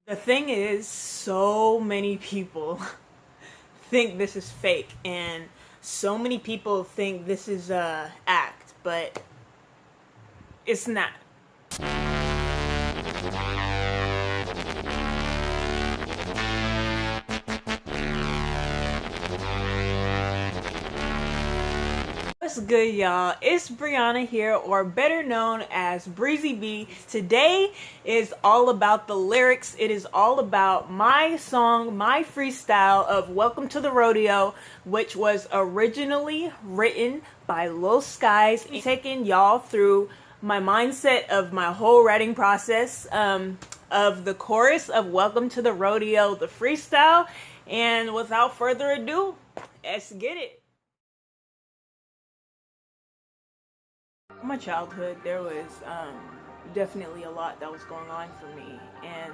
The thing is, so many people think this is fake, and so many people think this is a act, but it's not. What's good, y'all? It's Bre'Aunna here, or better known as Breezy B. Today is all about the lyrics. It is all about my song, my freestyle of Welcome to the Rodeo, which was originally written by Lil Skies. Taking y'all through my mindset of my whole writing process of the chorus of Welcome to the Rodeo, the freestyle. And without further ado, let's get it. My childhood, there was definitely a lot that was going on for me, and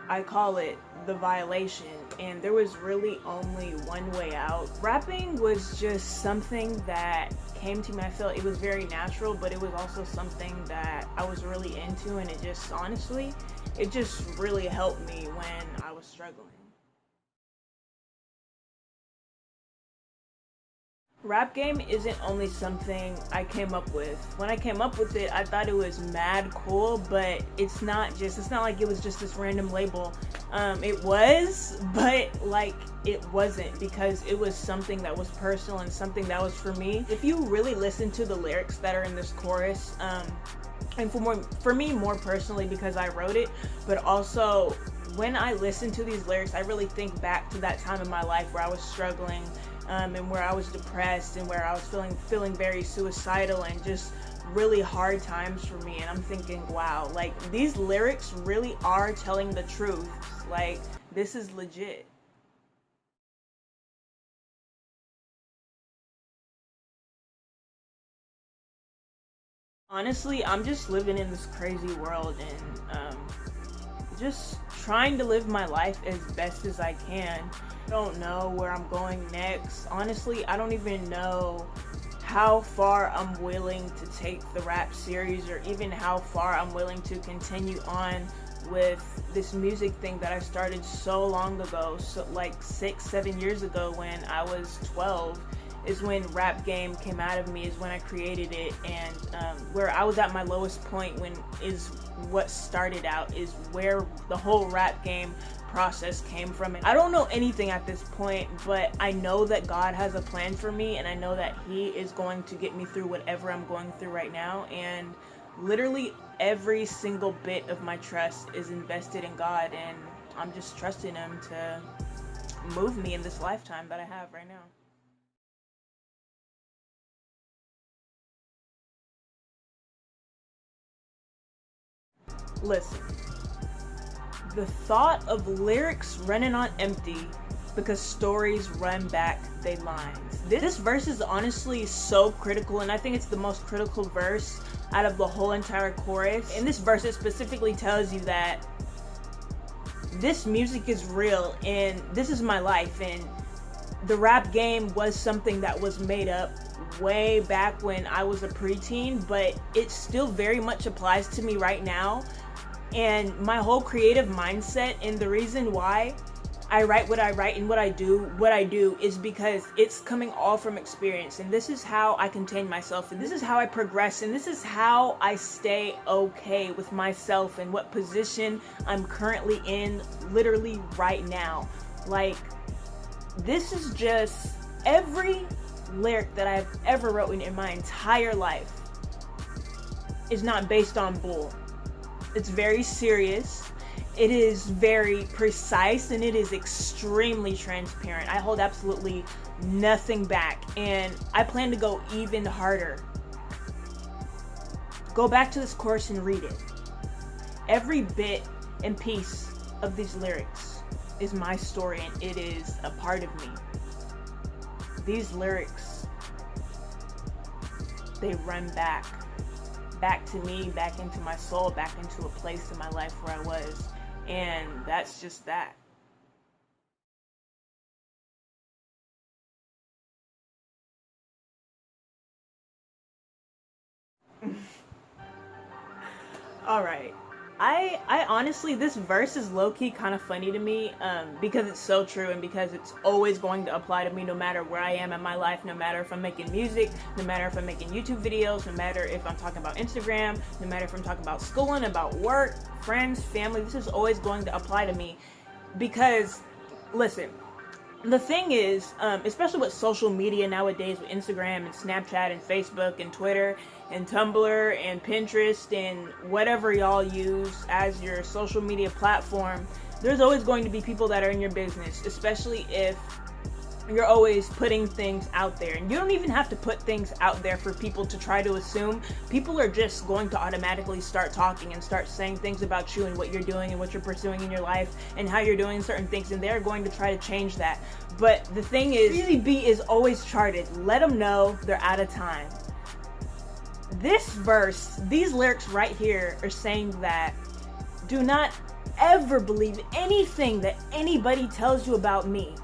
I call it the violation, and there was really only one way out. Rapping was just something that came to me. I felt it was very natural, but it was also something that I was really into, and it just honestly, it just really helped me when I was struggling. Rap game isn't only something I came up with. When I came up with it, I thought it was mad cool, but it's not like it was just this random label. It was, but like it wasn't, because it was something that was personal and something that was for me. If you really listen to the lyrics that are in this chorus, and for me more personally, because I wrote it, but also when I listen to these lyrics, I really think back to that time in my life where I was struggling, and where I was depressed, and where I was feeling very suicidal, and just really hard times for me. And I'm thinking, wow, like these lyrics really are telling the truth. Like, this is legit. Honestly, I'm just living in this crazy world, and just trying to live my life as best as I can. I don't know where I'm going next. Honestly, I don't even know how far I'm willing to take the rap series, or even how far I'm willing to continue on with this music thing that I started so long ago, so like 6-7 years ago when I was 12 is when rap game came out of me, is when I created it. And where I was at my lowest point, when is what started out, is where the whole rap game process came from. I don't know anything at this point, but I know that God has a plan for me, and I know that He is going to get me through whatever I'm going through right now. And literally every single bit of my trust is invested in God, and I'm just trusting Him to move me in this lifetime that I have right now. Listen, the thought of lyrics running on empty because stories run back they lines. This verse is honestly so critical, and I think it's the most critical verse out of the whole entire chorus. In this verse, it specifically tells you that this music is real, and this is my life, and the rap game was something that was made up way back when I was a preteen, but it still very much applies to me right now. And my whole creative mindset, and the reason why I write what I write and what I do is because it's coming all from experience. And this is how I contain myself, and this is how I progress, and this is how I stay okay with myself and what position I'm currently in literally right now. Like, this is just every lyric that I've ever written in my entire life is not based on bull. It's very serious. It is very precise, and it is extremely transparent. I hold absolutely nothing back, and I plan to go even harder. Go back to this course and read it. Every bit and piece of these lyrics is my story, and it is a part of me. These lyrics, they run back to me, back into my soul, back into a place in my life where I was. And that's just that. All right. I honestly, this verse is low-key kind of funny to me, because it's so true and because it's always going to apply to me no matter where I am in my life, no matter if I'm making music, no matter if I'm making YouTube videos, no matter if I'm talking about Instagram, no matter if I'm talking about schooling, about work, friends, family. This is always going to apply to me because, listen, the thing is, especially with social media nowadays, with Instagram and Snapchat and Facebook and Twitter and Tumblr and Pinterest and whatever y'all use as your social media platform, there's always going to be people that are in your business, especially if you're always putting things out there. And you don't even have to put things out there for people to try to assume. People are just going to automatically start talking and start saying things about you and what you're doing and what you're pursuing in your life and how you're doing certain things, and they're going to try to change that. But the thing is, Breezy B is always charted. Let them know they're out of time. This verse, these lyrics right here are saying that do not ever believe anything that anybody tells you about me.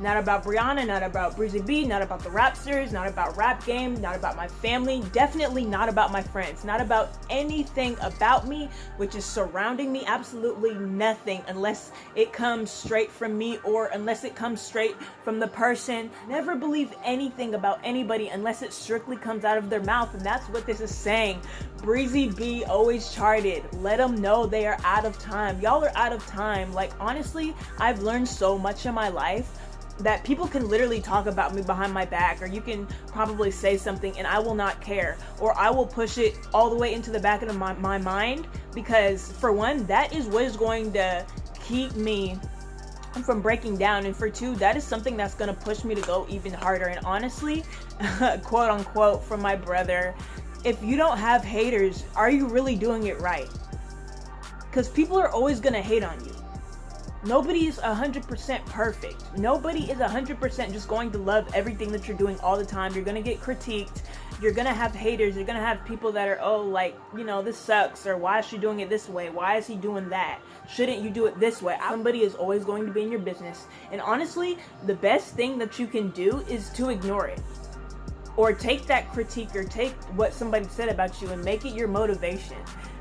Not about Bre'Aunna, not about Breezy B, not about the rap series, not about rap game, not about my family, definitely not about my friends, not about anything about me which is surrounding me, absolutely nothing unless it comes straight from me or unless it comes straight from the person. Never believe anything about anybody unless it strictly comes out of their mouth, and that's what this is saying. Breezy B always charted. Let them know they are out of time. Y'all are out of time. Like, honestly, I've learned so much in my life that people can literally talk about me behind my back, or you can probably say something and I will not care, or I will push it all the way into the back of my mind, because for one, that is what is going to keep me from breaking down, and for two, that is something that's going to push me to go even harder. And honestly, quote unquote, from my brother, if you don't have haters, are you really doing it right? Because people are always going to hate on you. Nobody is 100% perfect. Nobody is 100% just going to love everything that you're doing all the time. You're going to get critiqued. You're going to have haters. You're going to have people that are, oh, like, you know, this sucks, or why is she doing it this way? Why is he doing that? Shouldn't you do it this way? Somebody is always going to be in your business. And honestly, the best thing that you can do is to ignore it. Or take that critique or take what somebody said about you and make it your motivation.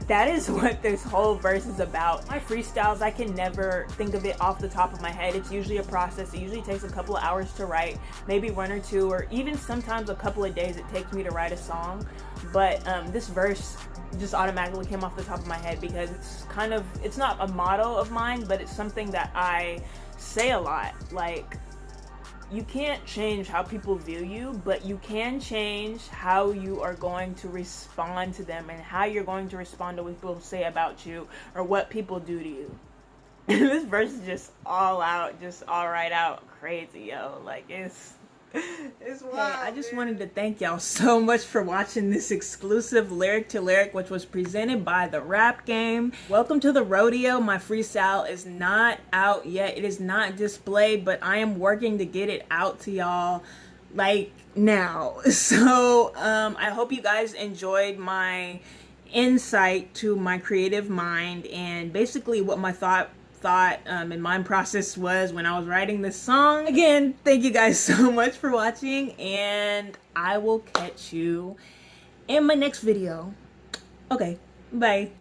That is what this whole verse is about. My freestyles, I can never think of it off the top of my head. It's usually a process. It usually takes a couple of hours to write, maybe one or two, or even sometimes a couple of days it takes me to write a song. But this verse just automatically came off the top of my head because it's kind of, it's not a motto of mine, but it's something that I say a lot. Like, you can't change how people view you, but you can change how you are going to respond to them and how you're going to respond to what people say about you or what people do to you. This verse is just all out, just all right out crazy, yo. Like, it's wild. Hey, I just wanted to thank y'all so much for watching this exclusive lyric to lyric, which was presented by the Rap Game. Welcome to the rodeo. My freestyle is not out yet. It is not displayed, but I am working to get it out to y'all like now. So I hope you guys enjoyed my insight to my creative mind and basically what my thought and mind process was when I was writing this song. Again, thank you guys so much for watching, and I will catch you in my next video. Okay, bye.